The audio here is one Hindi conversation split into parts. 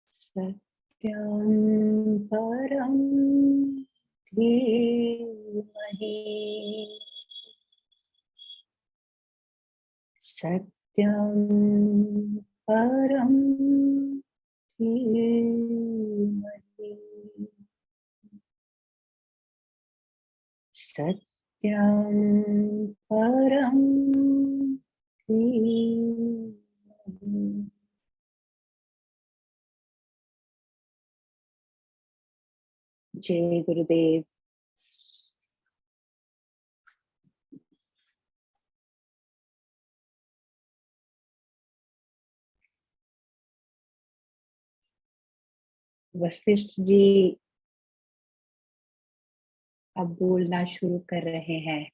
सत्यं परं धीमहि सत्यं परं धीमहि सत्यं परं धीमहि। जय गुरुदेव। वशिष्ठ जी अब बोलना शुरू कर रहे हैं।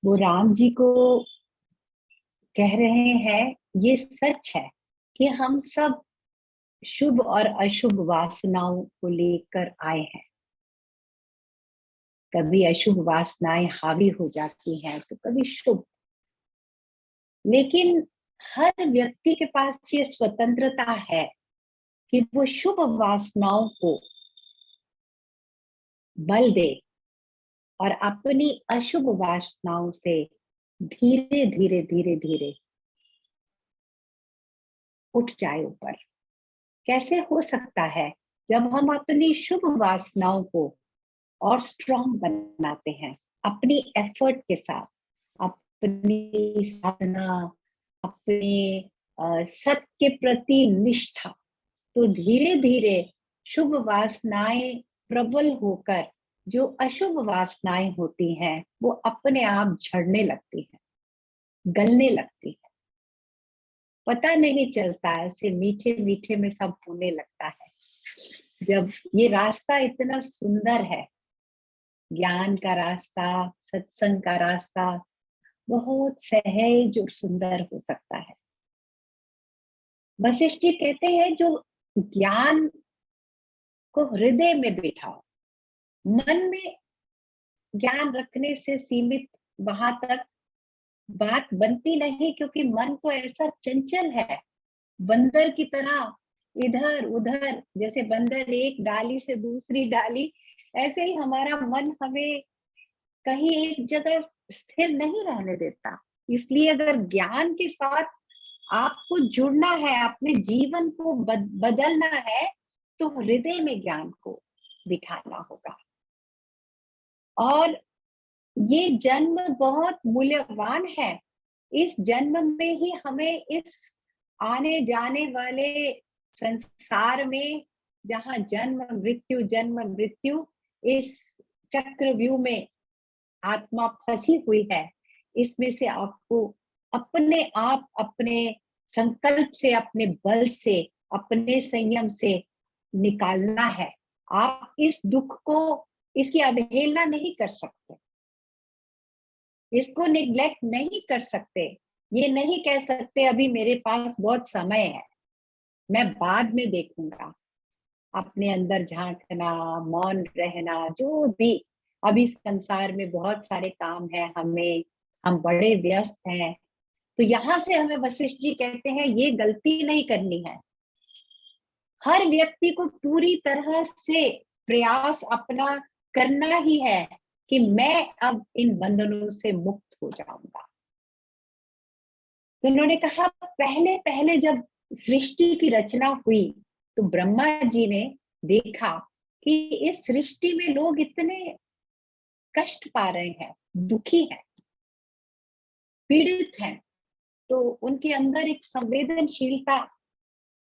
वो राम जी को कह रहे हैं, ये सच है कि हम सब शुभ और अशुभ वासनाओं को लेकर आए हैं। कभी अशुभ वासनाएं हावी हो जाती हैं तो कभी शुभ, लेकिन हर व्यक्ति के पास ये स्वतंत्रता है कि वो शुभ वासनाओं को बल दे और अपनी अशुभ वासनाओं से धीरे धीरे धीरे धीरे उठ जाए ऊपर। कैसे हो सकता है? जब हम अपनी शुभ वासनाओं को और स्ट्रॉन्ग बनाते हैं अपनी एफर्ट के साथ, अपनी साधना, अपने सत्य के प्रति निष्ठा, तो धीरे धीरे शुभ वासनाएं प्रबल होकर जो अशुभ वासनाएं होती हैं वो अपने आप झड़ने लगती हैं, गलने लगती है। पता नहीं चलता, ऐसे मीठे मीठे में सब होने लगता है। जब ये रास्ता इतना सुंदर है, ज्ञान का रास्ता, सत्संग का रास्ता बहुत सहज और सुंदर हो सकता है। वशिष्ठ जी कहते हैं, जो ज्ञान को हृदय में बिठाओ, मन में ज्ञान रखने से सीमित वहां तक बात बनती नहीं, क्योंकि मन तो ऐसा चंचल है, बंदर की तरह इधर उधर, जैसे बंदर एक डाली से दूसरी डाली, ऐसे ही हमारा मन हमें कहीं एक जगह स्थिर नहीं रहने देता। इसलिए अगर ज्ञान के साथ आपको जुड़ना है, अपने जीवन को बदलना है, तो हृदय में ज्ञान को बिठाना होगा। और ये जन्म बहुत मूल्यवान है। इस जन्म में ही हमें इस आने जाने वाले संसार में, जहाँ जन्म मृत्यु इस चक्रव्यूह में आत्मा फंसी हुई है, इसमें से आपको अपने आप, अपने संकल्प से, अपने बल से, अपने संयम से निकालना है। आप इस दुख को, इसकी अवहेलना नहीं कर सकते, इसको निग्लेक्ट नहीं कर सकते। ये नहीं कह सकते अभी मेरे पास बहुत समय है, मैं बाद में देखूंगा। अपने अंदर झांकना, मौन रहना, जो भी, अभी संसार में बहुत सारे काम है हमें, हम बड़े व्यस्त हैं, तो यहाँ से हमें वशिष्ठ जी कहते हैं ये गलती नहीं करनी है। हर व्यक्ति को पूरी तरह से प्रयास अपना करना ही है कि मैं अब इन बंधनों से मुक्त हो जाऊंगा। तो उन्होंने कहा, पहले पहले जब सृष्टि की रचना हुई तो ब्रह्मा जी ने देखा कि इस सृष्टि में लोग इतने कष्ट पा रहे हैं, दुखी हैं, पीड़ित हैं। तो उनके अंदर एक संवेदनशीलता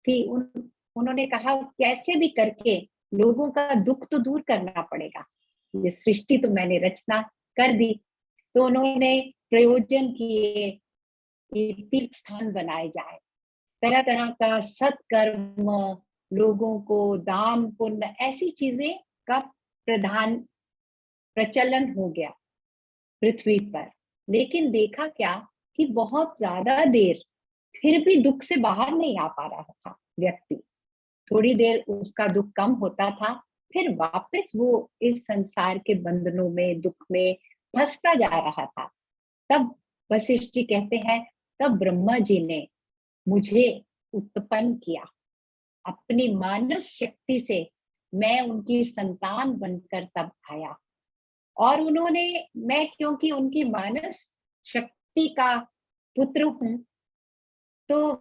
थी। उन्होंने कहा, कैसे भी करके लोगों का दुख तो दूर करना पड़ेगा, ये सृष्टि तो मैंने रचना कर दी। तो उन्होंने प्रयोजन किए, तीर्थ स्थान बनाए जाए, तरह तरह का सत्कर्म, लोगों को दान पुण्य, ऐसी चीजें का प्रधान प्रचलन हो गया पृथ्वी पर। लेकिन देखा क्या कि बहुत ज्यादा देर फिर भी दुख से बाहर नहीं आ पा रहा था व्यक्ति। थोड़ी देर उसका दुख कम होता था, फिर वापस वो इस संसार के बंधनों में, दुख में फंसता जा रहा था। तब वशिष्ठ जी कहते हैं, तब ब्रह्मा जी ने मुझे उत्पन्न किया, अपनी मानस शक्ति से मैं उनकी संतान बनकर तब आया। और उन्होंने, मैं क्योंकि उनकी मानस शक्ति का पुत्र हूं, तो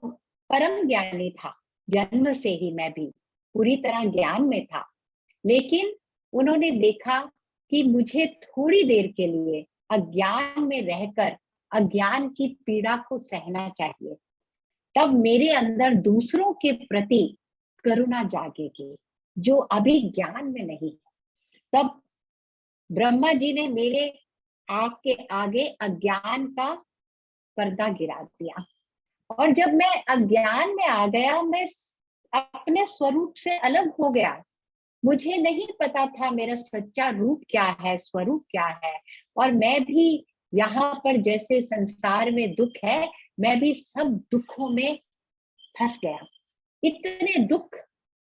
परम ज्ञानी था, जन्म से ही मैं भी पूरी तरह ज्ञान में था। लेकिन उन्होंने देखा कि मुझे थोड़ी देर के लिए अज्ञान में रहकर अज्ञान की पीड़ा को सहना चाहिए, तब मेरे अंदर दूसरों के प्रति करुणा जागेगी, जो अभी ज्ञान में नहीं है। तब ब्रह्मा जी ने मेरे आँख के आगे अज्ञान का पर्दा गिरा दिया, और जब मैं अज्ञान में आ गया, मैं अपने स्वरूप से अलग हो गया। मुझे नहीं पता था मेरा सच्चा रूप क्या है, स्वरूप क्या है, और मैं भी यहाँ पर जैसे संसार में दुख है, मैं भी सब दुखों में फंस गया। इतने दुख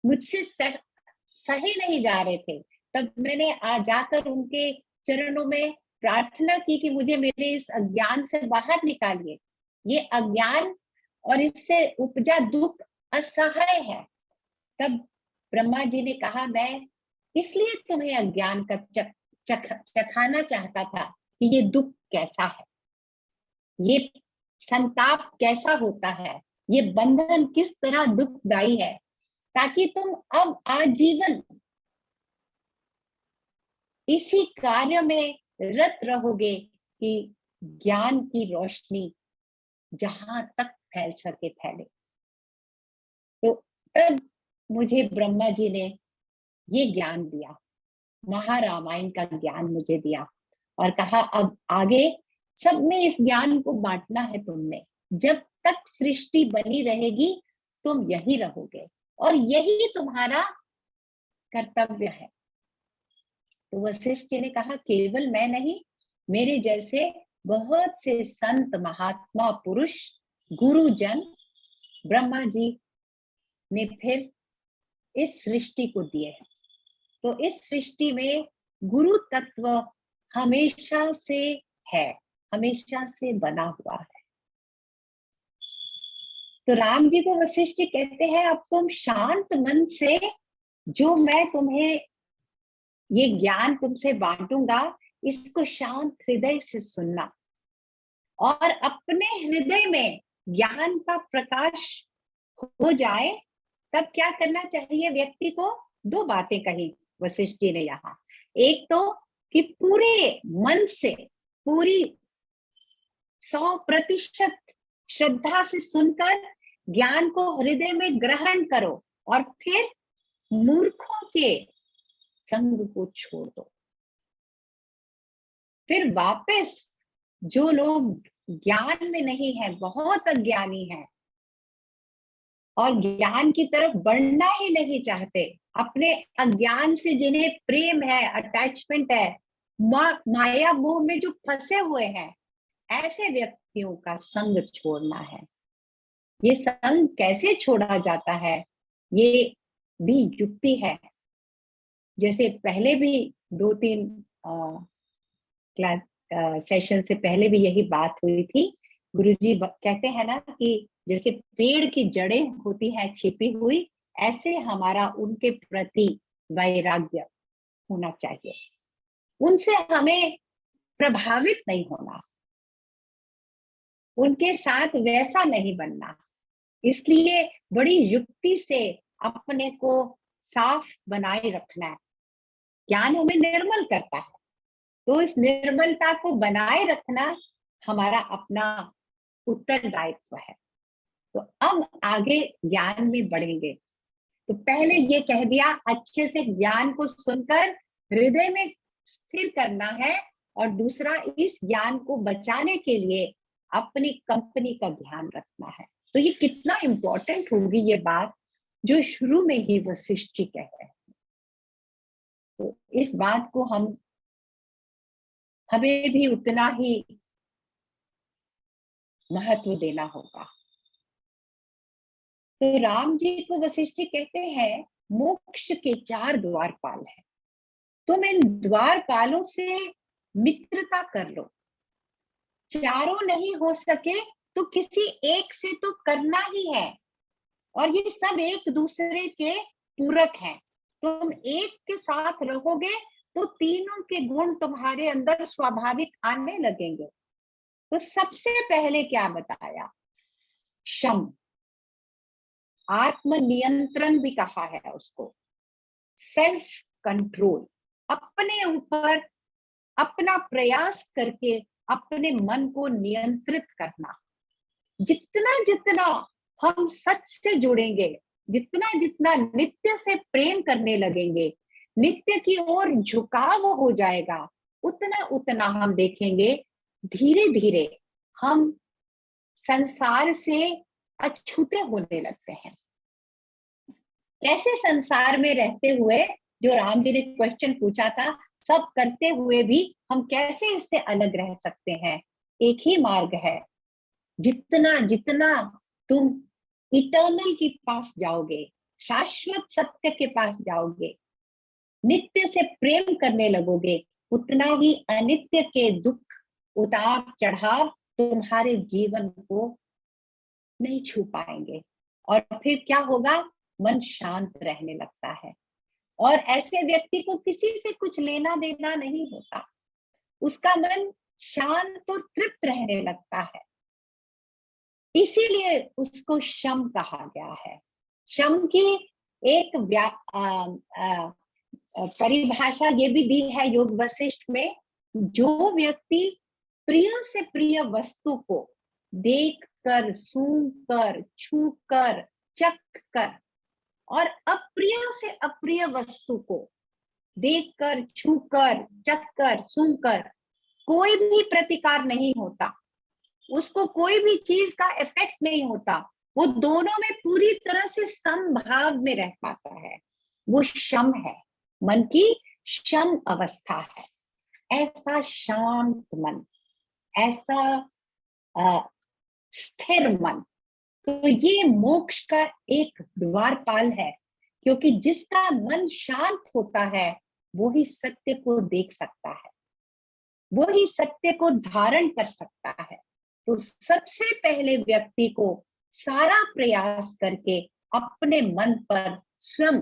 मुझसे सहे नहीं जा रहे थे। तब मैंने आ जाकर उनके चरणों में प्रार्थना की कि मुझे मेरे इस अज्ञान से बाहर निकालिए। ये अज्ञान और इससे उपजा दुख असहाय है। तब ब्रह्मा जी ने कहा, मैं इसलिए तुम्हें अज्ञान का चखाना चाहता था कि ये दुख कैसा है, ये संताप कैसा होता है, ये बंधन किस तरह दुखदाई है, ताकि तुम अब आजीवन इसी कार्य में रत रहोगे कि ज्ञान की रोशनी जहां तक फैल सके फैले। तो तब मुझे ब्रह्मा जी ने ये ज्ञान दिया, महारामायण का ज्ञान मुझे दिया और कहा अब आगे सब में इस ज्ञान को बांटना है तुमने। जब तक सृष्टि बनी रहेगी तुम यही रहोगे और यही तुम्हारा कर्तव्य है। तो वशिष्ठ जी ने कहा, केवल मैं नहीं, मेरे जैसे बहुत से संत महात्मा पुरुष गुरुजन ब्रह्मा जी ने फिर इस सृष्टि को दिए हैं। तो इस सृष्टि में गुरु तत्व हमेशा से है, हमेशा से बना हुआ है। तो राम जी को वशिष्ठ जी कहते हैं, अब तुम शांत मन से जो मैं तुम्हें ये ज्ञान तुमसे बांटूंगा, इसको शांत हृदय से सुनना और अपने हृदय में ज्ञान का प्रकाश हो जाए। तब क्या करना चाहिए व्यक्ति को? दो बातें कही वशिष्ठ जी ने यहाँ। एक तो कि पूरे मन से, पूरी 100% श्रद्धा से सुनकर ज्ञान को हृदय में ग्रहण करो और फिर मूर्खों के संग को छोड़ दो। फिर वापस जो लोग ज्ञान में नहीं है, बहुत अज्ञानी है और ज्ञान की तरफ बढ़ना ही नहीं चाहते, अपने अज्ञान से जिन्हें प्रेम है, अटैचमेंट है, माया मोह में जो फंसे हुए हैं, ऐसे व्यक्तियों का संग छोड़ना है। ये संग कैसे छोड़ा जाता है, ये भी युक्ति है। जैसे पहले भी 2-3 क्लास सेशन से पहले भी यही बात हुई थी। गुरुजी कहते हैं ना कि जैसे पेड़ की जड़ें होती हैं छिपी हुई, ऐसे हमारा उनके प्रति वैराग्य होना चाहिए। उनसे हमें प्रभावित नहीं होना, उनके साथ वैसा नहीं बनना। इसलिए बड़ी युक्ति से अपने को साफ बनाए रखना है। ज्ञान हमें निर्मल करता है, तो इस निर्मलता को बनाए रखना हमारा अपना उत्तरदायित्व है। तो अब आगे ज्ञान में बढ़ेंगे। तो पहले ये कह दिया, अच्छे से ज्ञान को सुनकर हृदय में स्थिर करना है और दूसरा इस ज्ञान को बचाने के लिए अपनी कंपनी का ध्यान रखना है। तो ये कितना इंपॉर्टेंट होगी ये बात जो शुरू में ही वशिष्ठ जी कह रहे हैं। तो इस बात को हमें भी उतना ही महत्व देना होगा। तो राम जी को वशिष्ठ जी कहते हैं, मोक्ष के 4 द्वारपाल हैं, तुम इन द्वारपालों से मित्रता कर लो। चारों नहीं हो सके तो किसी एक से तो करना ही है, और ये सब एक दूसरे के पूरक हैं। तुम एक के साथ रहोगे तो तीनों के गुण तुम्हारे अंदर स्वाभाविक आने लगेंगे। तो सबसे पहले क्या बताया? शम, आत्म नियंत्रण भी कहा है उसको, सेल्फ कंट्रोल, अपने ऊपर अपना प्रयास करके अपने मन को नियंत्रित करना। जितना जितना हम सच से जुड़ेंगे, जितना जितना नित्य से प्रेम करने लगेंगे, नित्य की ओर झुकाव हो जाएगा, उतना उतना हम देखेंगे धीरे धीरे हम संसार से अछूते होने लगते हैं। कैसे संसार में रहते हुए, जो राम जी ने क्वेश्चन पूछा था, सब करते हुए भी हम कैसे इससे अलग रह सकते हैं? एक ही मार्ग है, जितना जितना तुम इटर्नल के पास जाओगे, शाश्वत सत्य के पास जाओगे, नित्य से प्रेम करने लगोगे, उतना ही अनित्य के दुख, उतार चढ़ाव तुम्हारे जीवन को नहीं छू पाएंगे। और फिर क्या होगा? मन शांत रहने लगता है, और ऐसे व्यक्ति को किसी से कुछ लेना देना नहीं होता। उसका मन शांत और तृप्त रहने लगता है। इसीलिए उसको शम कहा गया है। शम की एक परिभाषा ये भी दी है योग वशिष्ठ में, जो व्यक्ति प्रिय से प्रिय वस्तु को देख कर, सूंघ कर, छू कर, चख कर, और अप्रिय से अप्रिय वस्तु को देख कर, छू कर, चख कर, सूंघ कर कोई भी प्रतिकार नहीं होता, उसको कोई भी चीज का इफेक्ट नहीं होता, वो दोनों में पूरी तरह से समभाव में रह पाता है, वो शम है। मन की शम अवस्था है। ऐसा शांत मन, ऐसा स्थिर मन, तो ये मोक्ष का एक द्वारपाल है। क्योंकि जिसका मन शांत होता है वो ही सत्य को देख सकता है, वो ही सत्य को धारण कर सकता है। तो सबसे पहले व्यक्ति को सारा प्रयास करके अपने मन पर स्वयं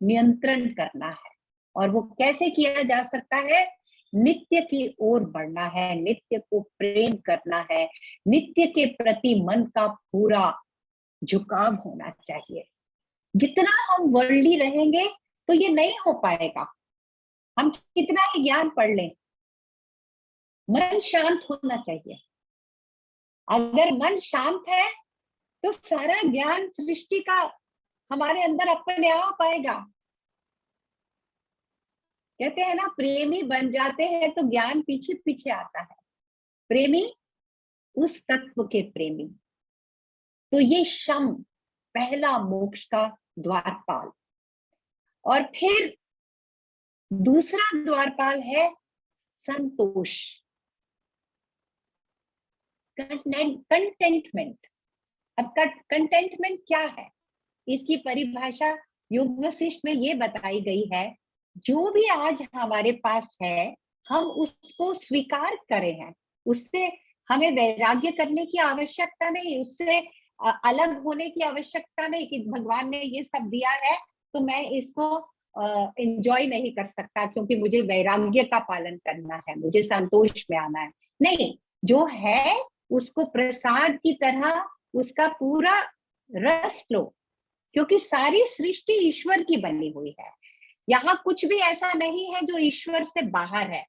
नियंत्रण करना है। और वो कैसे किया जा सकता है? नित्य की ओर बढ़ना है, नित्य को प्रेम करना है, नित्य के प्रति मन का पूरा झुकाव होना चाहिए। जितना हम वर्ल्डली रहेंगे तो ये नहीं हो पाएगा। हम कितना ही ज्ञान पढ़ लें, मन शांत होना चाहिए। अगर मन शांत है तो सारा ज्ञान सृष्टि का हमारे अंदर अपने आप आएगा। कहते हैं ना, प्रेमी बन जाते हैं तो ज्ञान पीछे पीछे आता है। प्रेमी उस तत्व के प्रेमी। तो ये शम पहला मोक्ष का द्वारपाल। और फिर दूसरा द्वारपाल है संतोष, कंटेंटमेंट। अब कंटेंटमेंट क्या है? इसकी परिभाषा योग वशिष्ठ में ये बताई गई है, जो भी आज हमारे पास है हम उसको स्वीकार करें हैं, उससे हमें वैराग्य करने की आवश्यकता नहीं, उससे अलग होने की आवश्यकता नहीं कि भगवान ने ये सब दिया है तो मैं इसको एंजॉय नहीं कर सकता क्योंकि मुझे वैराग्य का पालन करना है, मुझे संतोष में आना है। नहीं, जो है उसको प्रसाद की तरह उसका पूरा रस लो, क्योंकि सारी सृष्टि ईश्वर की बनी हुई है। यहाँ कुछ भी ऐसा नहीं है जो ईश्वर से बाहर है।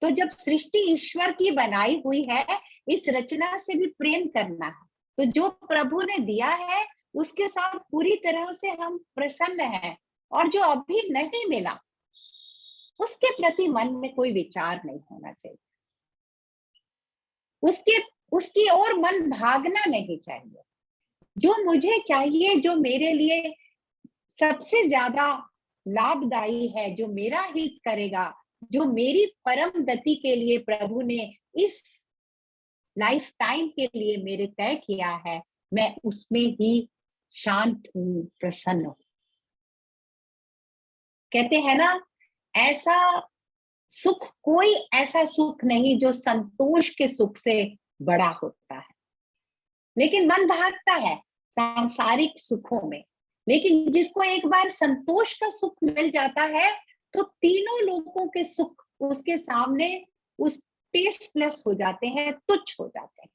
तो जब सृष्टि ईश्वर की बनाई हुई है, इस रचना से भी प्रेम करना है। तो जो प्रभु ने दिया है उसके साथ पूरी तरह से हम प्रसन्न हैं, और जो अभी नहीं मिला उसके प्रति मन में कोई विचार नहीं होना चाहिए, उसकी ओर मन भागना नहीं चाहिए। जो मुझे चाहिए, जो मेरे लिए सबसे ज्यादा लाभदायी है, जो मेरा हित करेगा, जो मेरी परम गति के लिए प्रभु ने इस लाइफ टाइम के लिए मेरे तय किया है, मैं उसमें ही शांत हूं, प्रसन्न हूं। कहते हैं ना, ऐसा सुख, कोई ऐसा सुख नहीं जो संतोष के सुख से बड़ा होता है। लेकिन मन भागता है सांसारिक सुखों में, लेकिन जिसको एक बार संतोष का सुख मिल जाता है तो तीनों लोगों के सुख उसके सामने उस टेस्टलेस हो जाते हैं, तुच्छ हो जाते हैं।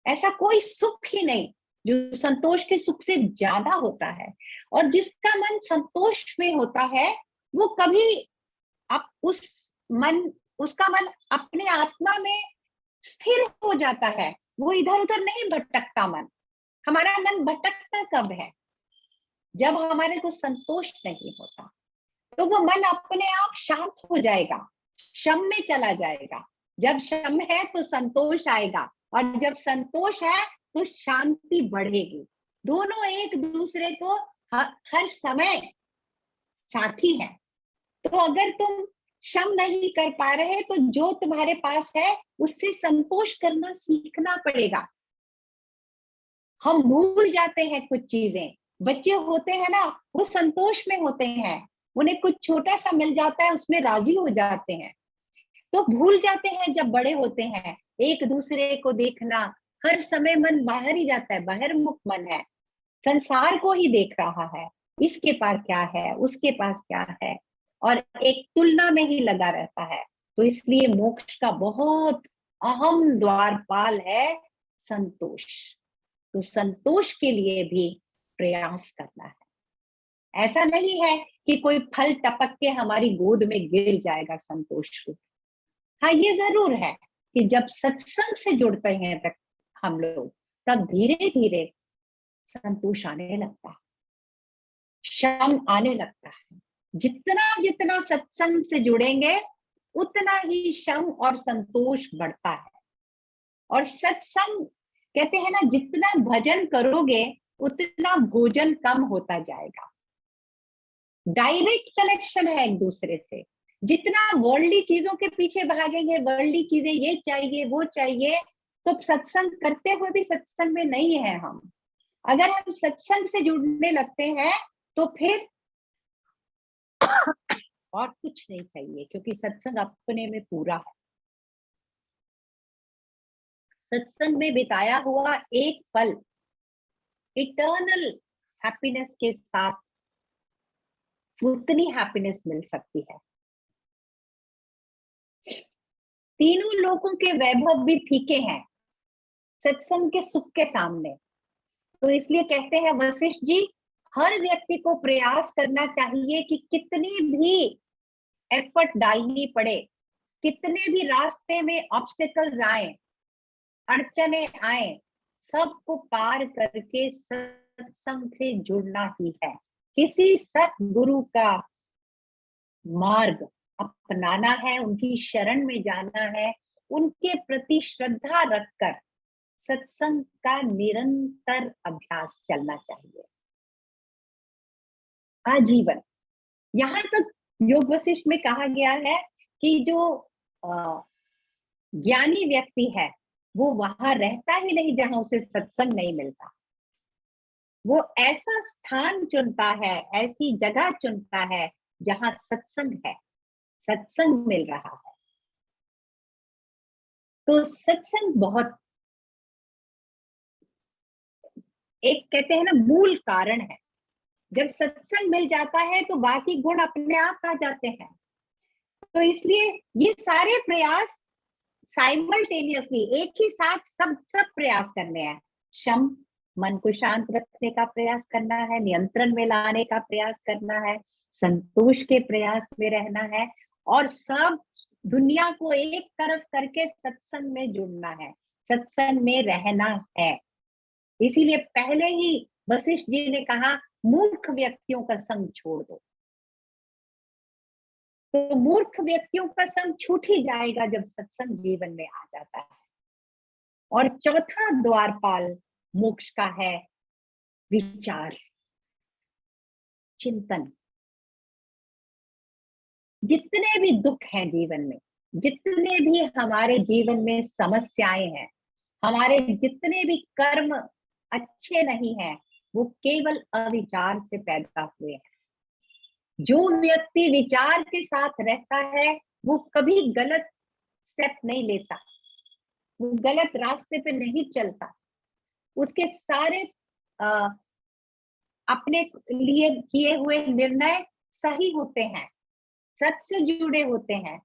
ऐसा कोई सुख ही नहीं जो संतोष के सुख से ज्यादा होता है। और जिसका मन संतोष में होता है वो कभी उसका मन अपने आत्मा में स्थिर हो जाता है, वो इधर उधर नहीं भटकता। मन, हमारा मन भटकता कब है? जब हमारे को संतोष नहीं होता। तो वो मन अपने आप शांत हो जाएगा, शम में चला जाएगा। जब शम है तो संतोष आएगा, और जब संतोष है तो शांति बढ़ेगी। दोनों एक दूसरे को हर समय साथी है। तो अगर तुम क्षम नहीं कर पा रहे तो जो तुम्हारे पास है उससे संतोष करना सीखना पड़ेगा। हम भूल जाते हैं कुछ चीजें। बच्चे होते हैं ना, वो संतोष में होते हैं, उन्हें कुछ छोटा सा मिल जाता है उसमें राजी हो जाते हैं। तो भूल जाते हैं जब बड़े होते हैं एक दूसरे को देखना। हर समय मन बाहर ही जाता है, बहिर्मुख मन है, संसार को ही देख रहा है, इसके पास क्या है, उसके पास क्या है, और एक तुलना में ही लगा रहता है। तो इसलिए मोक्ष का बहुत अहम द्वारपाल है संतोष। तो संतोष के लिए भी प्रयास करना है। ऐसा नहीं है कि कोई फल टपक के हमारी गोद में गिर जाएगा संतोष को। हाँ, ये जरूर है कि जब सत्संग से जुड़ते हैं हम लोग, तब धीरे धीरे संतोष आने लगता है, शम आने लगता है। जितना जितना सत्संग से जुड़ेंगे उतना ही शम और संतोष बढ़ता है। और सत्संग कहते हैं ना, जितना भजन करोगे उतना भोजन कम होता जाएगा। डायरेक्ट कनेक्शन है एक दूसरे से। जितना वर्ल्डली चीजों के पीछे भागेंगे, वर्ल्डली चीजें ये चाहिए वो चाहिए, तो सत्संग करते हुए भी सत्संग में नहीं है हम। अगर हम सत्संग से जुड़ने लगते हैं तो फिर और कुछ नहीं चाहिए, क्योंकि सत्संग अपने में पूरा है। सत्संग में बिताया हुआ एक पल इटर्नल हैप्पीनेस के साथ उतनी हैप्पीनेस मिल सकती है। तीनों लोगों के वैभव भी फीके हैं सत्संग के सुख के सामने। तो इसलिए कहते हैं वशिष्ठ जी, हर व्यक्ति को प्रयास करना चाहिए कि कितनी भी एफर्ट डालनी पड़े, कितने भी रास्ते में ऑब्स्टेकल्स आए, अड़चने आए, सबको पार करके सत्संग से जुड़ना ही है। किसी सतगुरु का मार्ग अपनाना है, उनकी शरण में जाना है, उनके प्रति श्रद्धा रखकर सत्संग का निरंतर अभ्यास चलना चाहिए आजीवन। यहाँ तक योग वशिष्ठ में कहा गया है कि जो ज्ञानी व्यक्ति है वो वहां रहता ही नहीं जहां उसे सत्संग नहीं मिलता। वो ऐसा स्थान चुनता है, ऐसी जगह चुनता है जहां सत्संग है, सत्संग मिल रहा है। तो सत्संग बहुत एक कहते हैं ना मूल कारण है। जब सत्संग मिल जाता है तो बाकी गुण अपने आप आ जाते हैं। तो इसलिए ये सारे प्रयास साइमल्टेनियसली एक ही साथ सब सब प्रयास करने हैं। शम, मन को शांत रखने का प्रयास करना है, नियंत्रण में लाने का प्रयास करना है, संतोष के प्रयास में रहना है, और सब दुनिया को एक तरफ करके सत्संग में जुड़ना है, सत्संग में रहना है। इसीलिए पहले ही वशिष्ठ जी ने कहा मूर्ख व्यक्तियों का संग छोड़ दो। तो मूर्ख व्यक्तियों का संग छूट ही जाएगा जब सत्संग जीवन में आ जाता है। और चौथा द्वारपाल मोक्ष का है विचार, चिंतन। जितने भी दुख हैं जीवन में, जितने भी हमारे जीवन में समस्याएं हैं, हमारे जितने भी कर्म अच्छे नहीं हैं, वो केवल अविचार से पैदा हुए हैं। जो व्यक्ति विचार के साथ रहता है वो कभी गलत स्टेप नहीं लेता, वो गलत रास्ते पे नहीं चलता। उसके सारे अपने लिए किए हुए निर्णय सही होते हैं, सच से जुड़े होते हैं,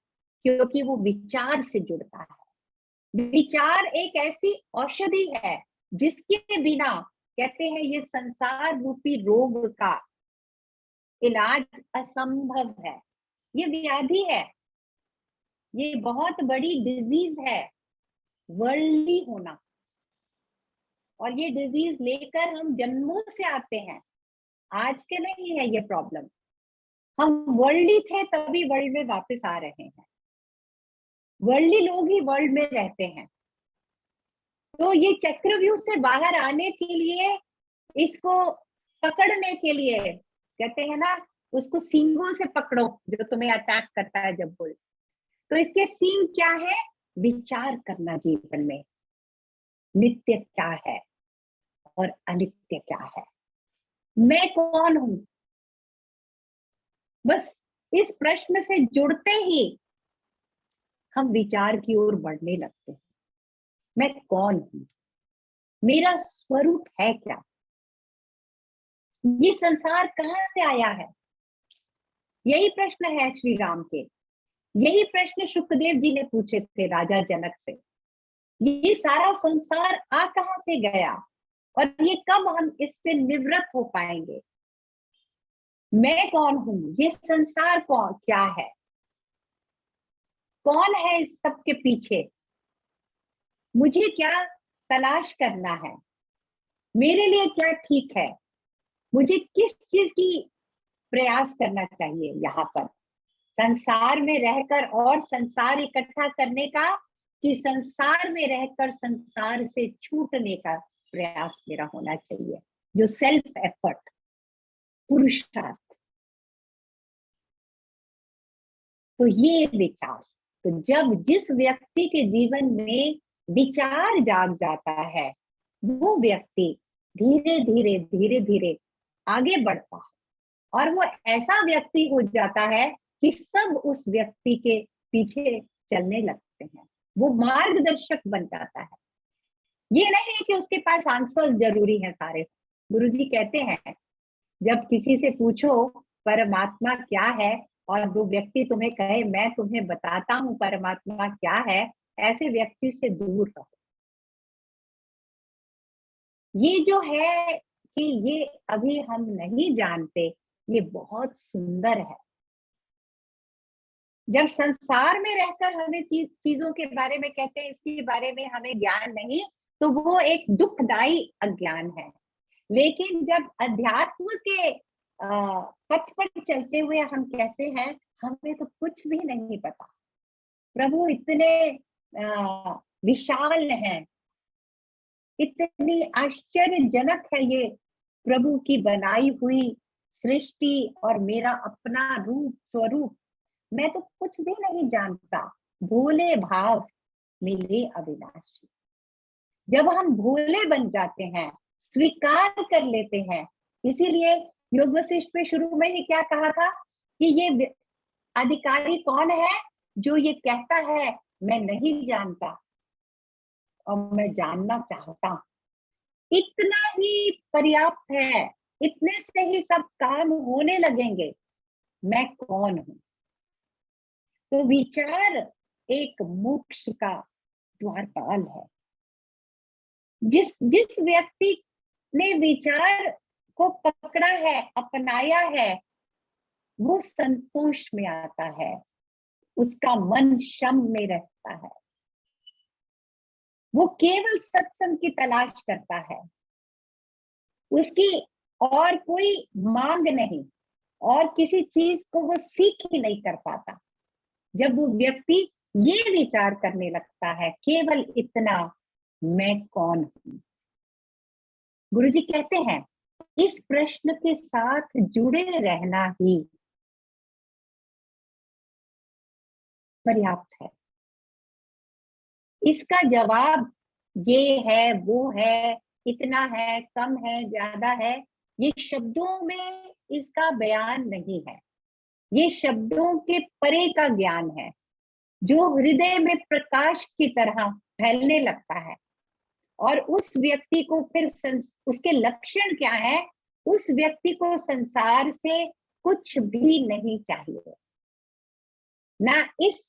क्योंकि वो विचार से जुड़ता है। विचार एक ऐसी औषधि है जिसके बिना कहते हैं ये संसार रूपी रोग का इलाज असंभव है। ये व्याधि है, ये बहुत बड़ी डिजीज है, वर्ल्डली होना। और ये डिजीज लेकर हम जन्मों से आते हैं, आज के नहीं है ये प्रॉब्लम। हम वर्ल्डली थे तभी वर्ल्ड में वापस आ रहे हैं। वर्ल्डली लोग ही वर्ल्ड में रहते हैं। तो ये चक्रव्यूह से बाहर आने के लिए, इसको पकड़ने के लिए कहते हैं ना, उसको सींगों से पकड़ो जो तुम्हें अटैक करता है जब बोल। तो इसके सींग क्या है? विचार करना जीवन में, नित्य क्या है और अनित्य क्या है, मैं कौन हूं। बस इस प्रश्न से जुड़ते ही हम विचार की ओर बढ़ने लगते हैं। मैं कौन हूं, मेरा स्वरूप है क्या, ये संसार कहां से आया है? यही प्रश्न है श्री राम के। यही प्रश्न शुक्रदेव जी ने पूछे थे राजा जनक से। ये सारा संसार आ कहां से गया और ये कब हम इससे निवृत्त हो पाएंगे? मैं कौन हूं, ये संसार कौन क्या है, कौन है इस सब के पीछे, मुझे क्या तलाश करना है, मेरे लिए क्या ठीक है, मुझे किस चीज की प्रयास करना चाहिए यहाँ पर संसार में रहकर, और संसार इकट्ठा करने का, कि संसार में रहकर संसार से छूटने का प्रयास मेरा होना चाहिए, जो सेल्फ एफर्ट, पुरुषार्थ। तो ये विचार, तो जब जिस व्यक्ति के जीवन में विचार जाग जाता है, वो व्यक्ति धीरे धीरे धीरे धीरे आगे बढ़ता है, और वो ऐसा व्यक्ति हो जाता है कि सब उस व्यक्ति के पीछे चलने लगते हैं, वो मार्गदर्शक बन जाता है। ये नहीं है कि उसके पास आंसर जरूरी है सारे। गुरुजी कहते हैं, जब किसी से पूछो परमात्मा क्या है, और वो व्यक्ति तुम्हें कहे मैं तुम्हें बताता हूँ परमात्मा क्या है, ऐसे व्यक्ति से दूर रहो। ये जो है कि ये अभी हम नहीं जानते, ये बहुत सुंदर है। जब संसार में रहकर हमें चीजों के बारे में कहते हैं, इसके बारे में हमें ज्ञान नहीं, तो वो एक दुखदाई अज्ञान है। लेकिन जब अध्यात्म के पथ पर चलते हुए हम कहते हैं हमें तो कुछ भी नहीं पता, प्रभु इतने विशाल हैं, इतनी आश्चर्यजनक है ये प्रभु की बनाई हुई सृष्टि और मेरा अपना रूप स्वरूप, मैं तो कुछ भी नहीं जानता, भोले भाव मिले अविनाशी। जब हम भोले बन जाते हैं, स्वीकार कर लेते हैं, इसीलिए योग वशिष्ठ में शुरू में ही क्या कहा था कि ये अधिकारी कौन है जो ये कहता है मैं नहीं जानता और मैं जानना चाहता हूं। इतना ही पर्याप्त है, इतने से ही सब काम होने लगेंगे। मैं कौन हूं? तो विचार एक मोक्ष का द्वारपाल है। जिस जिस व्यक्ति ने विचार को पकड़ा है, अपनाया है, वो संतोष में आता है, उसका मन शम में रहता है, वो केवल सत्संग की तलाश करता है, उसकी और कोई मांग नहीं, और किसी चीज को वो सीख ही नहीं कर पाता। जब वो व्यक्ति ये विचार करने लगता है केवल इतना, मैं कौन हूं। गुरुजी कहते हैं इस प्रश्न के साथ जुड़े रहना ही पर्याप्त है। इसका जवाब ये है, वो है, इतना है, कम है, ज्यादा है, ये शब्दों में इसका बयान नहीं है। ये शब्दों के परे का ज्ञान है जो हृदय में प्रकाश की तरह फैलने लगता है, और उस व्यक्ति को फिर उसके लक्षण क्या है, उस व्यक्ति को संसार से कुछ भी नहीं चाहिए, ना इस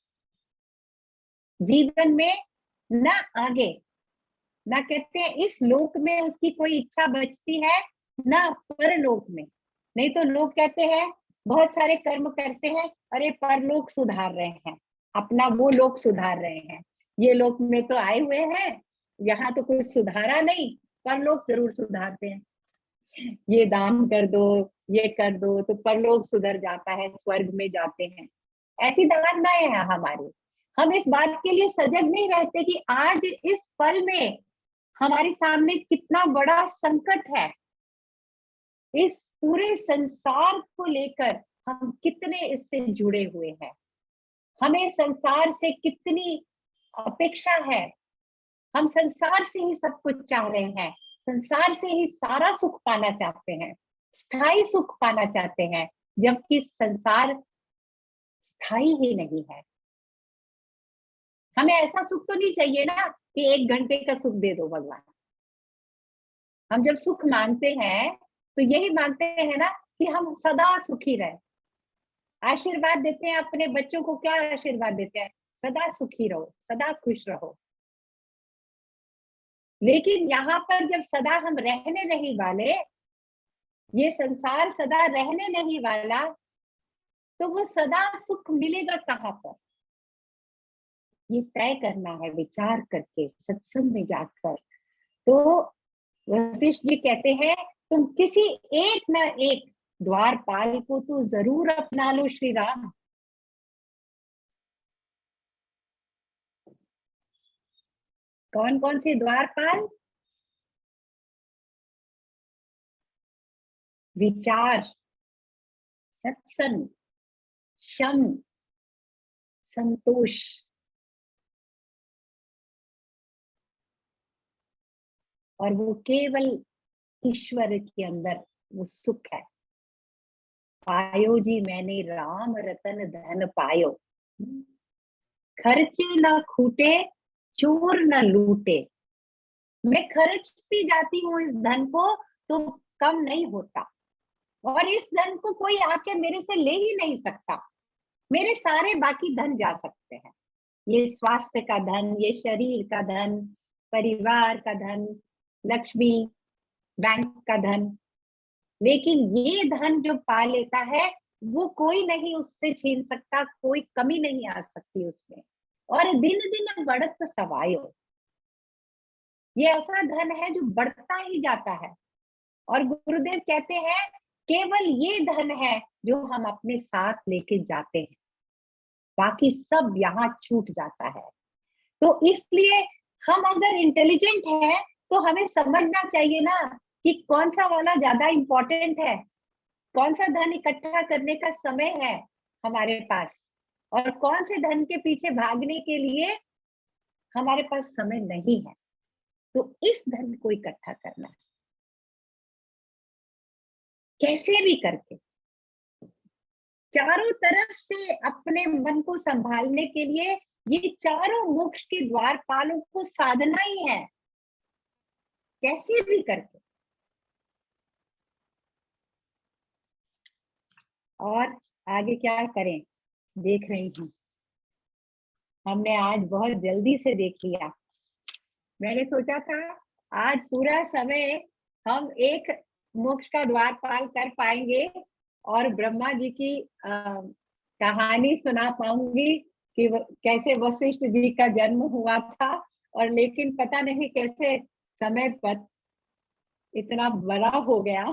जीवन में ना आगे, ना कहते हैं इस लोक में उसकी कोई इच्छा बचती है, ना परलोक में। नहीं तो लोग कहते हैं बहुत सारे कर्म करते हैं, अरे परलोक सुधार रहे हैं, अपना वो लोक सुधार रहे हैं, ये लोक में तो आए हुए हैं, यहाँ तो कुछ सुधारा नहीं, परलोक जरूर सुधारते हैं, ये दान कर दो, ये कर दो तो परलोक सुधर जाता है, स्वर्ग में जाते हैं। ऐसी धारणाएं हैं हमारी। हम इस बात के लिए सजग नहीं रहते कि आज इस पल में हमारे सामने कितना बड़ा संकट है। इस पूरे संसार को लेकर हम कितने इससे जुड़े हुए हैं, हमें संसार से कितनी अपेक्षा है, हम संसार से ही सब कुछ चाह रहे हैं, संसार से ही सारा सुख पाना चाहते हैं, स्थायी सुख पाना चाहते हैं, जबकि संसार स्थायी ही नहीं है। हमें ऐसा सुख तो नहीं चाहिए ना कि 1 घंटे का सुख दे दो भगवान। हम जब सुख मांगते हैं तो यही मांगते हैं ना कि हम सदा सुखी रहे। आशीर्वाद देते हैं अपने बच्चों को, क्या आशीर्वाद देते हैं? सदा सुखी रहो, सदा खुश रहो। लेकिन यहाँ पर जब सदा हम रहने नहीं वाले, ये संसार सदा रहने नहीं वाला, तो वो सदा सुख मिलेगा कहाँ पर? ये तय करना है विचार करके, सत्संग में जाकर। तो वशिष्ठ जी कहते हैं तुम किसी एक न एक द्वारपाल को तो जरूर अपना लो श्री राम। कौन कौन से द्वारपाल? विचार, सत्संग, शम, संतोष। और वो केवल ईश्वर के अंदर वो सुख है। पायो जी मैंने राम रतन धन पायो, खर्चे न खूटे चोर न लूटे। मैं खर्चती जाती हूँ इस धन को तो कम नहीं होता, और इस धन को कोई आके मेरे से ले ही नहीं सकता। मेरे सारे बाकी धन जा सकते हैं, ये स्वास्थ्य का धन, ये शरीर का धन, परिवार का धन, लक्ष्मी, बैंक का धन, लेकिन ये धन जो पा लेता है वो कोई नहीं उससे छीन सकता, कोई कमी नहीं आ सकती उसमें। और दिन दिन बढ़त सवायो, ये ऐसा धन है जो बढ़ता ही जाता है। और गुरुदेव कहते हैं केवल ये धन है जो हम अपने साथ लेके जाते हैं, बाकी सब यहाँ छूट जाता है। तो इसलिए हम अगर इंटेलिजेंट हैं तो हमें समझना चाहिए ना कि कौन सा वाला ज्यादा इंपॉर्टेंट है, कौन सा धन इकट्ठा करने का समय है हमारे पास, और कौन से धन के पीछे भागने के लिए हमारे पास समय नहीं है। तो इस धन को इकट्ठा करना है, कैसे भी करके, चारों तरफ से अपने मन को संभालने के लिए ये चारों मोक्ष के द्वारपालों को साधना ही है, कैसे भी करके। और आगे क्या करें, देख रही हूँ हमने आज बहुत जल्दी से देख लिया। मैंने सोचा था आज पूरा समय हम एक मोक्ष का द्वारपाल कर पाएंगे और ब्रह्मा जी की कहानी सुना पाऊंगी कि कैसे वशिष्ठ जी का जन्म हुआ था, और लेकिन पता नहीं कैसे समय पर इतना बड़ा हो गया।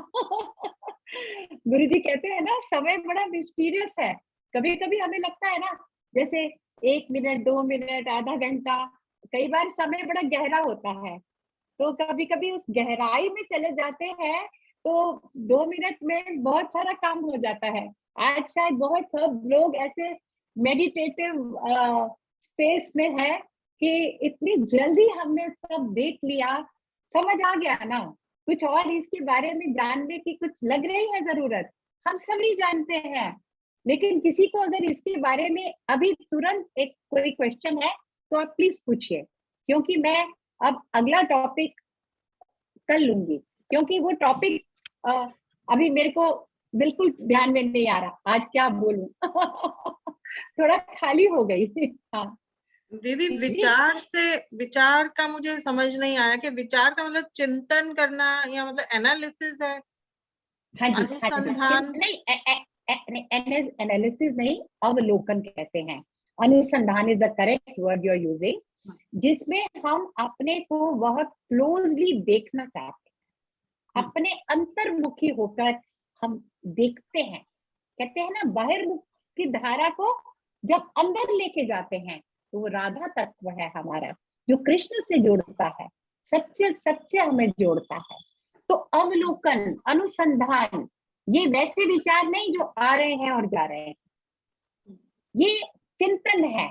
गुरु जी कहते हैं ना समय बड़ा मिस्टीरियस है। कभी कभी हमें लगता है ना जैसे 1 मिनट, 2 मिनट, आधा घंटा, कई बार समय बड़ा गहरा होता है। तो कभी कभी उस गहराई में चले जाते हैं तो 2 मिनट में बहुत सारा काम हो जाता है। आज शायद बहुत सब लोग ऐसे मेडिटेटिव स्पेस में है कि इतनी जल्दी हमने सब देख लिया, समझ आ गया ना। कुछ और इसके बारे में जानने की कुछ लग रही है जरूरत, हम सभी जानते हैं, लेकिन किसी को अगर इसके बारे में अभी तुरंत एक कोई क्वेश्चन है तो आप प्लीज पूछिए, क्योंकि मैं अब अगला टॉपिक कर लूंगी, क्योंकि वो टॉपिक अभी मेरे को बिल्कुल ध्यान में नहीं आ रहा आज क्या बोलूं। थोड़ा खाली हो गई। हाँ दीदी, विचार का मुझे समझ नहीं आया कि विचार का मतलब चिंतन करना या मतलब एनालिसिस है? हाँ जी, अनुसंधान नहीं, एनालिसिस नहीं, अवलोकन कहते हैं। अनुसंधान is the correct word you are using, जिसमें हम अपने को बहुत क्लोजली देखना चाहते हैं, अपने अंतर्मुखी होकर हम देखते हैं। कहते हैं ना बहिर्मुख की धारा को जब अंदर लेके जाते हैं तो वो राधा तत्व है हमारा, जो कृष्ण से जोड़ता है, सत्य सत्य हमें जोड़ता है। तो अवलोकन, अनुसंधान, ये वैसे विचार नहीं जो आ रहे हैं और जा रहे हैं, ये चिंतन है,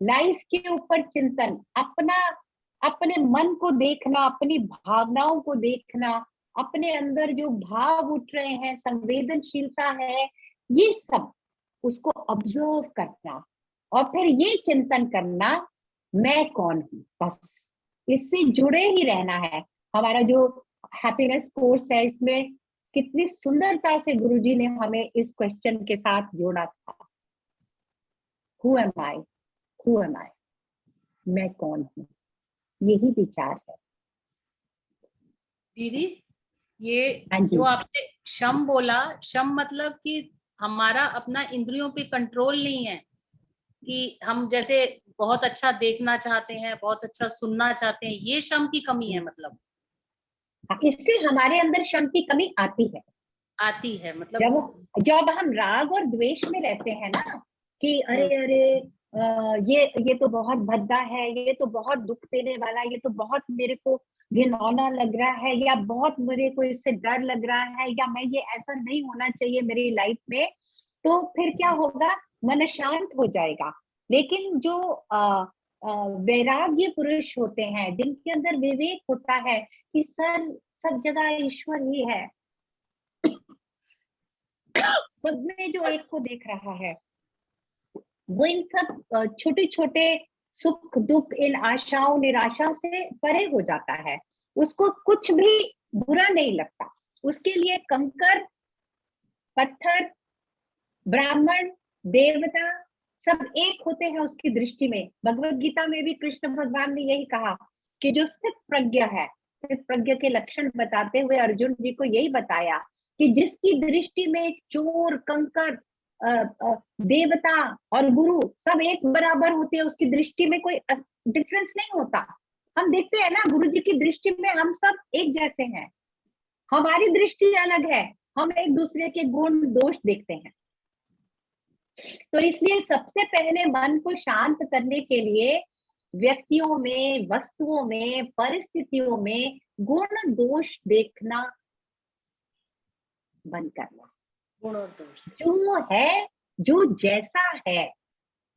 लाइफ के ऊपर चिंतन, अपना, अपने मन को देखना, अपनी भावनाओं को देखना, अपने अंदर जो भाव उठ रहे हैं, संवेदनशीलता है, ये सब उसको ऑब्जर्व करना और फिर ये चिंतन करना, मैं कौन हूं, बस इससे जुड़े ही रहना है। हमारा जो हैप्पीनेस कोर्स है, इसमें कितनी सुंदरता से गुरुजी ने हमें इस क्वेश्चन के साथ जोड़ा था, who am I, who am I, मैं कौन हूँ, यही विचार है। दीदी ये हाँ जी, जो आपने शम बोला, शम मतलब कि हमारा अपना इंद्रियों पे कंट्रोल नहीं है, कि हम जैसे बहुत अच्छा देखना चाहते हैं, बहुत अच्छा सुनना चाहते हैं, ये शम की कमी है मतलब। इससे हमारे अंदर क्षम की कमी आती है, आती है मतलब। जब हम राग और द्वेष में रहते हैं ना, कि अरे अरे ये तो बहुत भद्दा है, ये तो बहुत दुख देने वाला, ये तो बहुत मेरे को घिनौना लग रहा है, या बहुत मेरे को इससे डर लग रहा है, या मैं ये ऐसा नहीं होना चाहिए मेरी लाइफ में, तो फिर क्या होगा, मन शांत हो जाएगा। लेकिन जो वैराग्य पुरुष होते हैं, जिनके अंदर विवेक होता है कि सब जगह ईश्वर ही है, सब में जो एक को देख रहा है, वो इन सब छोटे छोटे सुख दुख, इन आशाओं निराशाओं से परे हो जाता है, उसको कुछ भी बुरा नहीं लगता। उसके लिए कंकर, पत्थर, ब्राह्मण, देवता सब एक होते हैं उसकी दृष्टि में। भगवत गीता में भी कृष्ण भगवान ने यही कहा कि जो स्थित प्रज्ञ है, स्थित प्रज्ञ के लक्षण बताते हुए अर्जुन जी को यही बताया कि जिसकी दृष्टि में चोर, कंकर, देवता और गुरु सब एक बराबर होते हैं, उसकी दृष्टि में कोई डिफरेंस नहीं होता। हम देखते हैं ना, गुरु जी की दृष्टि में हम सब एक जैसे हैं, हमारी दृष्टि अलग है, हम एक दूसरे के गुण दोष देखते हैं। तो इसलिए सबसे पहले मन को शांत करने के लिए व्यक्तियों में, वस्तुओं में, परिस्थितियों में गुण दोष देखना बंद करना। गुण और दोष जो है, जो जैसा है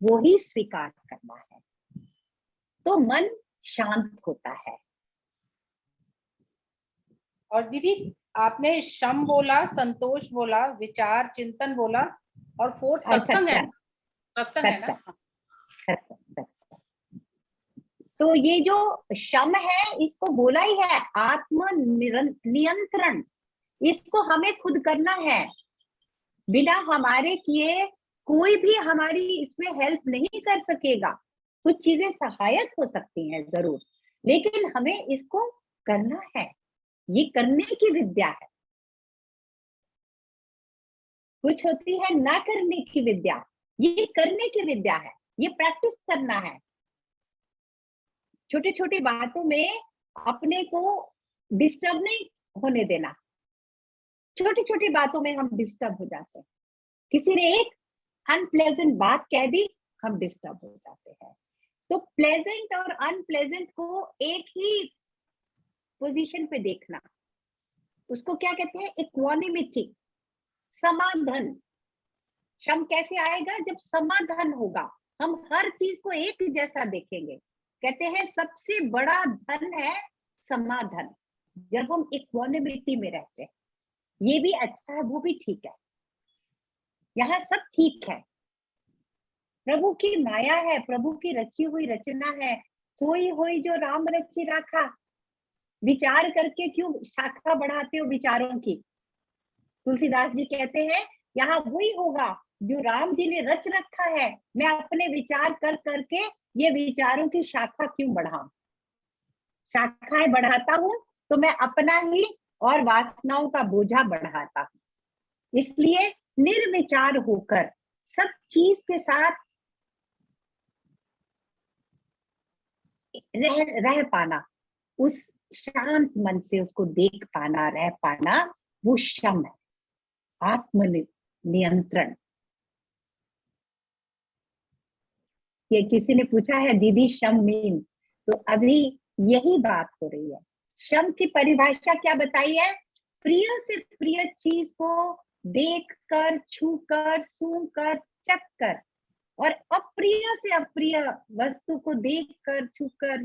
वो ही स्वीकार करना है, तो मन शांत होता है। और दीदी आपने शम बोला, संतोष बोला, विचार चिंतन बोला, और फोर्थ सत्संग है, सत्संग है ना? सत्संग। तो ये जो शम है, इसको बोला ही है आत्म नियंत्रण, इसको हमें खुद करना है, बिना हमारे किए कोई भी हमारी इसमें हेल्प नहीं कर सकेगा। कुछ चीजें सहायक हो सकती हैं जरूर, लेकिन हमें इसको करना है, ये करने की विद्या है। कुछ होती है ना करने की विद्या, ये करने की विद्या है, ये प्रैक्टिस करना है। छोटी छोटी बातों में अपने को डिस्टर्ब नहीं होने देना। छोटी छोटी बातों में हम डिस्टर्ब हो जाते हैं, किसी ने एक अनप्लेजेंट बात कह दी, हम डिस्टर्ब हो जाते हैं। तो प्लेजेंट और अनप्लेजेंट को एक ही पोजीशन पे देखना, उसको क्या कहते हैं, इक्वानिमिटी, समाधान। शम कैसे आएगा, जब समाधान होगा, हम हर चीज को एक जैसा देखेंगे। कहते हैं सबसे बड़ा धन है समाधान, जब हम इक्वानिमिटी में रहते हैं। ये भी अच्छा है, वो भी ठीक है, यहाँ सब ठीक है, प्रभु की माया है, प्रभु की रची हुई रचना है। सोई होई जो राम रची राखा, विचार करके क्यों शाखा बढ़ाते हो विचारों की। तुलसीदास जी कहते हैं यहाँ वही होगा जो राम जी ने रच रखा है, मैं अपने विचार कर करके ये विचारों की शाखा क्यों बढ़ाऊं। शाखाएं बढ़ाता हूं तो मैं अपना ही और वासनाओं का बोझा बढ़ाता हूं। इसलिए निर्विचार होकर सब चीज के साथ रह पाना, उस शांत मन से उसको देख पाना, रह पाना, वो शम है, आत्म नियंत्रण। ये किसी ने पूछा है दीदी शम मीन्स, तो अभी यही बात हो रही है। शम की परिभाषा क्या बताई है, प्रिय से प्रिय चीज को देख कर, छू कर, सूंघ कर, चख कर, और अप्रिय से अप्रिय वस्तु को देख कर, छू कर,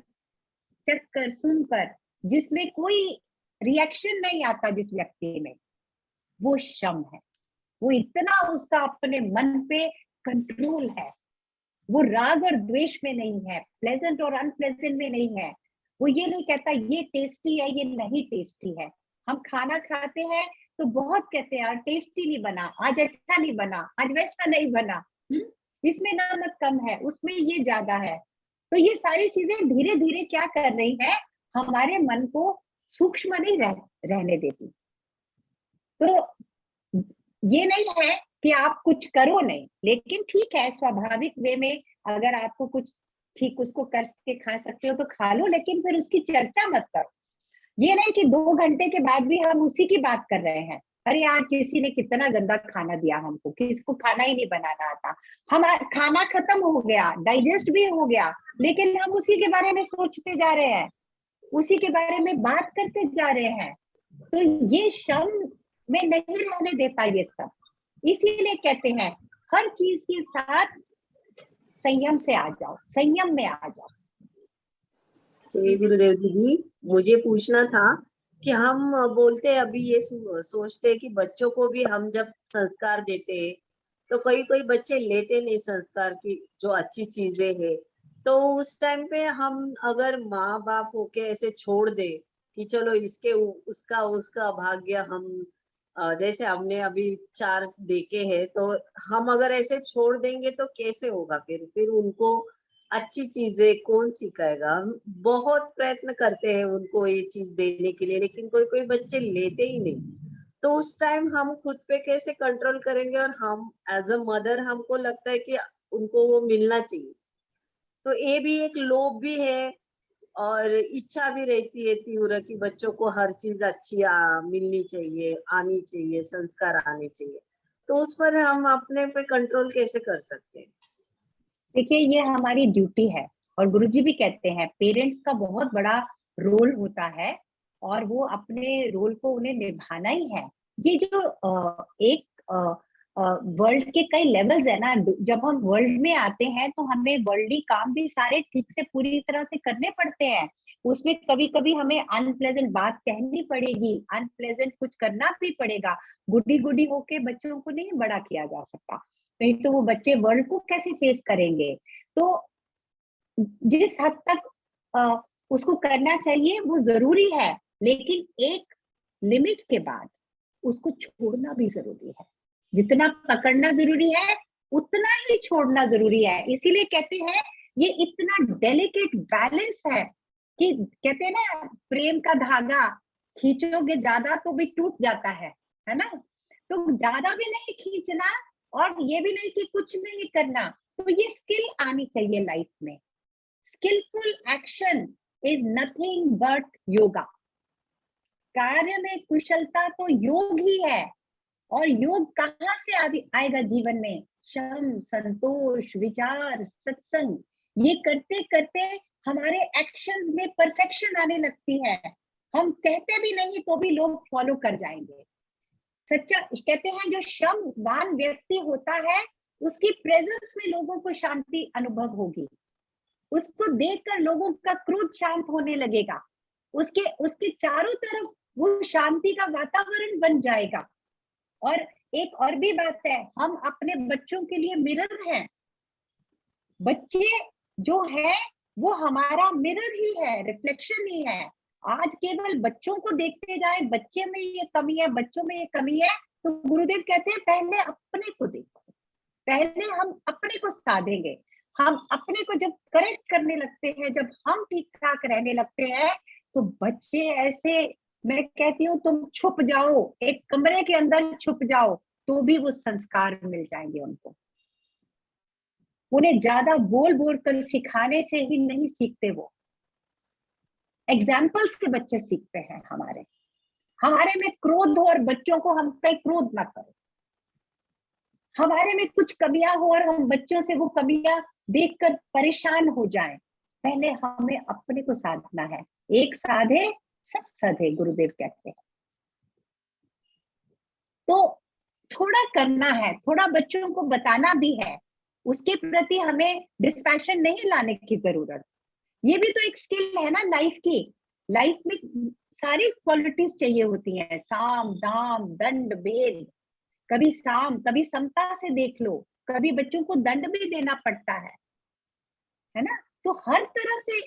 चख कर, सूंघ कर, जिसमें कोई रिएक्शन नहीं आता जिस व्यक्ति में, वो शम है। वो इतना उसका अपने मन पे कंट्रोल है, वो राग और द्वेष में नहीं है, प्लेजेंट और अनप्लेजेंट में नहीं है। वो ये नहीं कहता ये टेस्टी है, ये नहीं टेस्टी है। हम खाना खाते हैं तो बहुत कहते हैं यार टेस्टी नहीं बना, आज अच्छा नहीं बना, आज वैसा नहीं बना, इसमें नमक कम है, उसमें ये ज्यादा है। तो ये सारी चीजें धीरे धीरे क्या कर रही है, हमारे मन को सूक्ष्म नहीं रहने देती। तो ये नहीं है कि आप कुछ करो नहीं, लेकिन ठीक है स्वाभाविक वे में अगर आपको कुछ ठीक उसको कर के खा सकते हो तो खा लो, लेकिन फिर उसकी चर्चा मत करो। ये नहीं कि 2 घंटे के बाद भी हम उसी की बात कर रहे हैं, अरे यार किसी ने कितना गंदा खाना दिया हमको, किसको खाना ही नहीं बनाना आता, हम खाना खत्म हो गया, डाइजेस्ट भी हो गया, लेकिन हम उसी के बारे में सोचते जा रहे हैं, उसी के बारे में बात करते जा रहे हैं। तो ये शम में नहीं रहने देता ये सब। इसीलिए कहते हैं हर चीज के साथ संयम से आ जाओ, संयम में आ जाओ। जय गुरुदेव दीदी, मुझे पूछना था कि हम बोलते अभी ये सोचते हैं कि बच्चों को भी हम जब संस्कार देते हैं तो कोई बच्चे लेते नहीं संस्कार की जो अच्छी चीजें हैं, तो उस टाइम पे हम अगर माँ बाप होके ऐसे छोड़ दे कि चलो इसके उसका भाग्य हम जैसे हमने अभी 4 देखे हैं, तो हम अगर ऐसे छोड़ देंगे तो कैसे होगा? फिर उनको अच्छी चीजें कौन सिखाएगा? हम बहुत प्रयत्न करते हैं उनको ये चीज देने के लिए, लेकिन कोई बच्चे लेते ही नहीं। तो उस टाइम हम खुद पे कैसे कंट्रोल करेंगे? और हम एज अ मदर हमको लगता है कि उनको वो मिलना चाहिए, तो ये भी एक लोभ भी है और इच्छा भी रहती है तीव्र कि बच्चों को हर चीज अच्छी मिलनी चाहिए, आनी चाहिए, संस्कार आने चाहिए। तो उस पर हम अपने पे कंट्रोल कैसे कर सकते हैं? देखिए ये हमारी ड्यूटी है, और गुरुजी भी कहते हैं पेरेंट्स का बहुत बड़ा रोल होता है, और वो अपने रोल को उन्हें निभाना ही है। ये जो एक वर्ल्ड के कई लेवल्स है ना, जब हम वर्ल्ड में आते हैं तो हमें वर्ल्डली काम भी सारे ठीक से पूरी तरह से करने पड़ते हैं। उसमें कभी कभी हमें अनप्लेजेंट बात कहनी पड़ेगी, अनप्लेजेंट कुछ करना भी पड़ेगा। गुडी गुडी होके बच्चों को नहीं बड़ा किया जा सकता, नहीं तो वो बच्चे वर्ल्ड को कैसे फेस करेंगे। तो जिस हद तक उसको करना चाहिए वो जरूरी है, लेकिन एक लिमिट के बाद उसको छोड़ना भी जरूरी है। जितना पकड़ना जरूरी है उतना ही छोड़ना जरूरी है। इसीलिए कहते हैं ये इतना डेलिकेट बैलेंस है कि कहते हैं ना प्रेम का धागा खींचोगे ज्यादा तो भी टूट जाता है ना। तो ज्यादा भी नहीं खींचना और ये भी नहीं कि कुछ नहीं करना। तो ये स्किल आनी चाहिए लाइफ में। Skilful action is nothing but yoga. कार्य में कुशलता तो योग ही है, और योग कहाँ से आएगा जीवन में? शम, संतोष, विचार, सत्संग, ये करते करते हमारे एक्शंस में परफेक्शन आने लगती है। हम कहते भी नहीं तो भी लोग फॉलो कर जाएंगे। सच्चा कहते हैं जो शमवान व्यक्ति होता है उसकी प्रेजेंस में लोगों को शांति अनुभव होगी। उसको देखकर लोगों का क्रोध शांत होने लगेगा। उसके चारों तरफ वो शांति का वातावरण बन जाएगा। और एक और भी बात है, हम अपने बच्चों के लिए मिरर हैं। बच्चे जो है वो हमारा मिरर ही है, रिफ्लेक्शन ही है। आज केवल बच्चों को देखते जाए, बच्चे में ये कमी है, बच्चों में ये कमी है, तो गुरुदेव कहते हैं पहले अपने को देखो। पहले हम अपने को साधेंगे। हम अपने को जब करेक्ट करने लगते हैं, जब हम ठीक ठाक रहने लगते हैं, तो बच्चे ऐसे, मैं कहती हूँ तुम छुप जाओ, एक कमरे के अंदर छुप जाओ तो भी वो संस्कार मिल जाएंगे उनको। उन्हें ज्यादा बोल बोल कर सिखाने से ही नहीं सीखते, वो एग्जाम्पल से बच्चे सीखते हैं। हमारे में क्रोध हो और बच्चों को हम कहीं क्रोध ना करें। हमारे में कुछ कमियां हो और हम बच्चों से वो कमियां देखकर परेशान हो जाएं। पहले हमें अपने को साधना है। एक साधे सब साधे, गुरुदेव कहते हैं। तो थोड़ा करना है, थोड़ा बच्चों को बताना भी है, उसके प्रति हमें डिस्पैशन नहीं लाने की जरूरत। ये भी तो एक स्किल है ना लाइफ की। लाइफ में सारी क्वालिटीज चाहिए होती हैं, साम दाम दंड भेद। कभी साम कभी समता से देख लो, कभी बच्चों को दंड भी देना पड़ता है ना। तो हर तरह से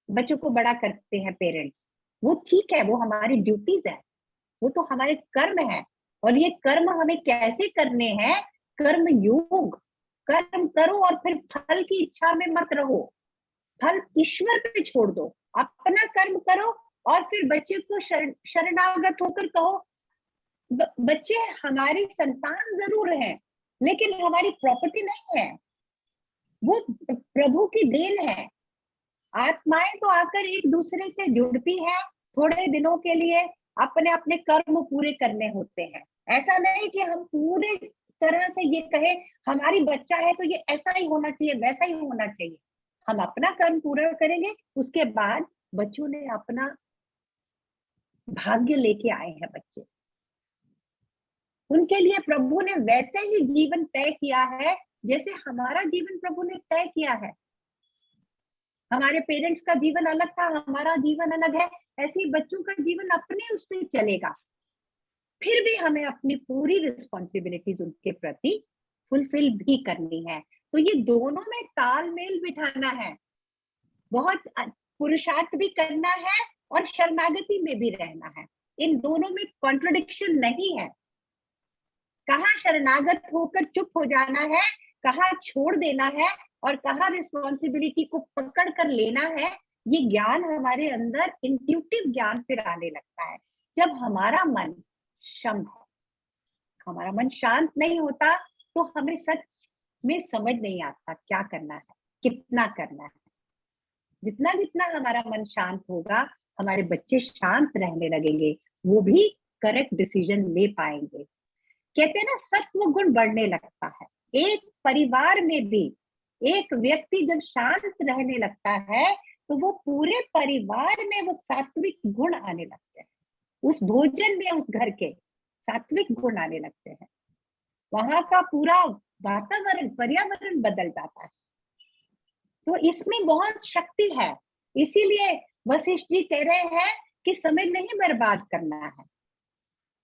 बच्चों को बड़ा करते हैं पेरेंट्स, वो ठीक है, वो हमारी ड्यूटीज है, वो तो हमारे कर्म है। और ये कर्म हमें कैसे करने हैं? कर्म योग। कर्म करो और फिर फल की इच्छा में मत रहो, फल ईश्वर पे छोड़ दो। अपना कर्म करो और फिर बच्चे को शरणागत होकर कहो, बच्चे हमारी संतान जरूर हैं लेकिन हमारी प्रॉपर्टी नहीं है, वो प्रभु की देन है। आत्माएं तो आकर एक दूसरे से जुड़ती है, थोड़े दिनों के लिए अपने अपने कर्म पूरे करने होते हैं। ऐसा नहीं कि हम पूरे तरह से ये कहे हमारी बच्चा है तो ये ऐसा ही होना चाहिए, वैसा ही होना चाहिए। हम अपना कर्म पूरा करेंगे, उसके बाद बच्चों ने अपना भाग्य लेके आए हैं बच्चे, उनके लिए प्रभु ने वैसे ही जीवन तय किया है जैसे हमारा जीवन प्रभु ने तय किया है। हमारे पेरेंट्स का जीवन अलग था, हमारा जीवन अलग है, ऐसे ही बच्चों का जीवन अपने उस पर चलेगा। फिर भी हमें अपनी पूरी रिस्पॉन्सिबिलिटीज उनके प्रति फुलफिल भी करनी है। तो ये दोनों में तालमेल बिठाना है, बहुत पुरुषार्थ भी करना है और शरणागति में भी रहना है। इन दोनों में कॉन्ट्रडिक्शन नहीं है। कहाँ शरणागत होकर चुप हो जाना है, कहाँ छोड़ देना है और कहाँ रिस्पॉन्सिबिलिटी को पकड़ कर लेना है, ये ज्ञान हमारे अंदर इंट्यूटिव ज्ञान फिर आने लगता है जब हमारा मन शम है। हमारा मन शांत नहीं होता तो हमें सच में समझ नहीं आता क्या करना है, कितना करना है। जितना जितना हमारा मन शांत होगा, हमारे बच्चे शांत रहने लगेंगे, वो भी करेक्ट डिसीजन ले पाएंगे। कहते हैं ना, सत्व गुण बढ़ने लगता है। एक परिवार में भी एक व्यक्ति जब शांत रहने लगता है तो वो पूरे परिवार में वो सात्विक गुण आने लगते हैं। उस भोजन में उस घर के सात्विक गुण आने लगते हैं, वहां का पूरा वातावरण पर्यावरण बदल जाता है। तो इसमें बहुत शक्ति है। इसीलिए वशिष्ठ जी कह रहे हैं कि समय नहीं बर्बाद करना है,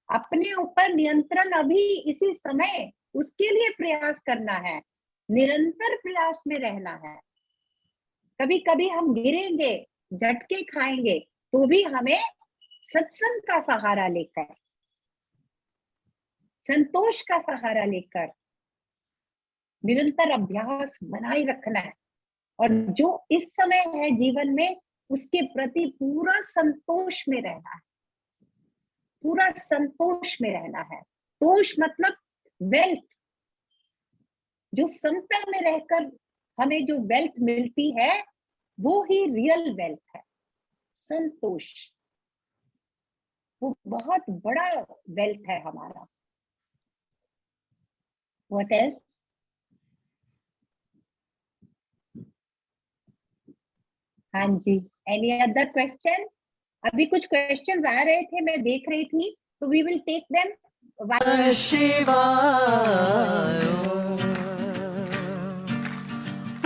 अपने ऊपर नियंत्रण अभी इसी समय उसके लिए प्रयास करना है, निरंतर प्रयास में रहना है। कभी कभी हम गिरेंगे, झटके खाएंगे, तो भी हमें सत्संग का सहारा लेकर, संतोष का सहारा लेकर निरंतर अभ्यास बनाए रखना है। और जो इस समय है जीवन में, उसके प्रति पूरा संतोष में रहना है, पूरा संतोष में रहना है। तोष मतलब वेल्थ, जो समता में रहकर हमें जो वेल्थ मिलती है वो ही रियल वेल्थ है। संतोष वो बहुत बड़ा वेल्थ है हमारा। What else? हाँ जी, एनी अदर क्वेश्चन? अभी कुछ क्वेश्चंस आ रहे थे, मैं देख रही थी, तो वी विल टेक देम। शिवाय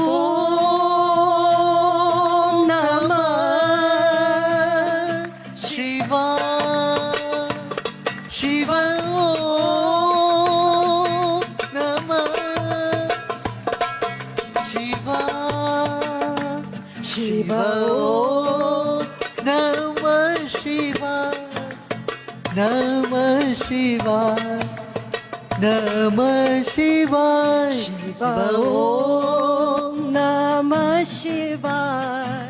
ओम नमः शिवाय, शिवाय ओम नमः शिवाय, शिवाय ओम नमः शिवाय, नमः शिवाय, नमः शिवाय, शिवाय ओम नमः शिवाय,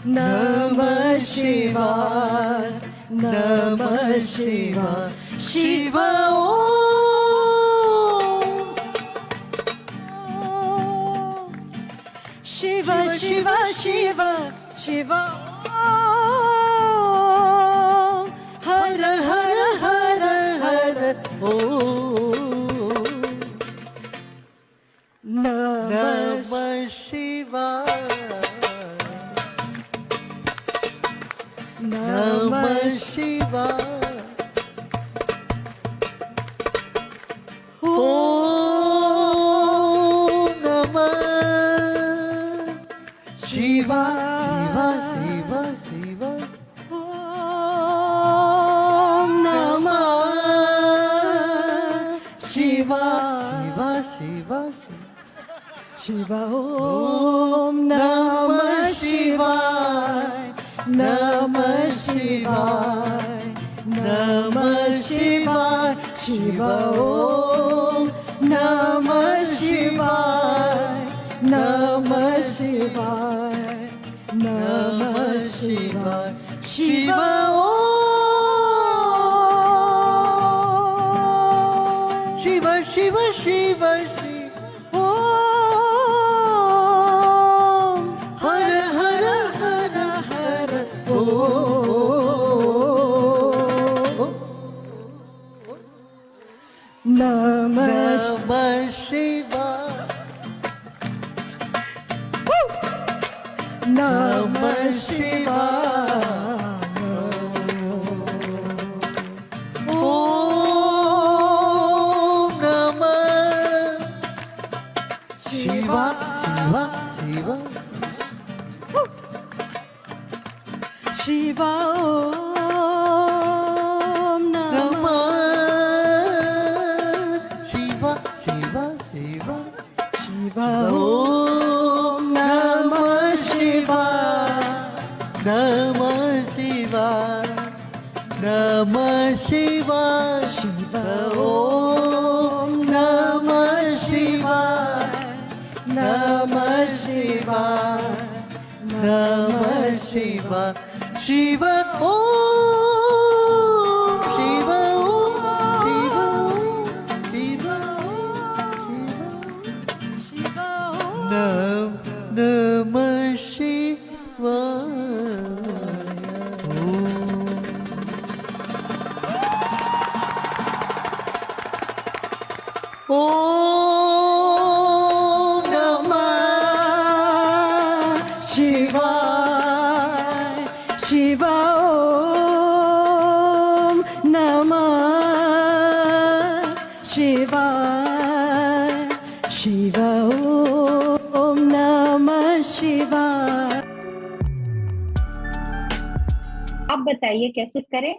नमः शिवाय, नमः शिवाय, शिवाय ओम शिव शिव शिव शिव ओम हर हर हर हर ओम नमः शिवाय, नमः शिवाय, शिवा शिवा शिवा ओम नमः शिवाय नमः शिवाय नमः शिवाय शिवा ओम नमः शिवाय नमः शिवाय नमः शिवाय शिवा ओम शिवा शिवा शिवा ओम हर हर हर हर ओम नमः शिवाय नमः शिवाय ओम नमः शिवा शिवा शिवा शिवा ओम नमः शिवा शिवा शिवा शिवा ओम नमः शिवाय नमः शिवाय नमः शिवाय शिवा ओम नमः शिवाय नमः शिवाय नमः शिवाय शिव ओम शिव ओम शिव ओम शिव ओम नमः शिवाय ओम नमः शिवाय शिवा ओम नमः शिवाय शिवा ओम नमः शिवाय आप बताइए कैसे करें।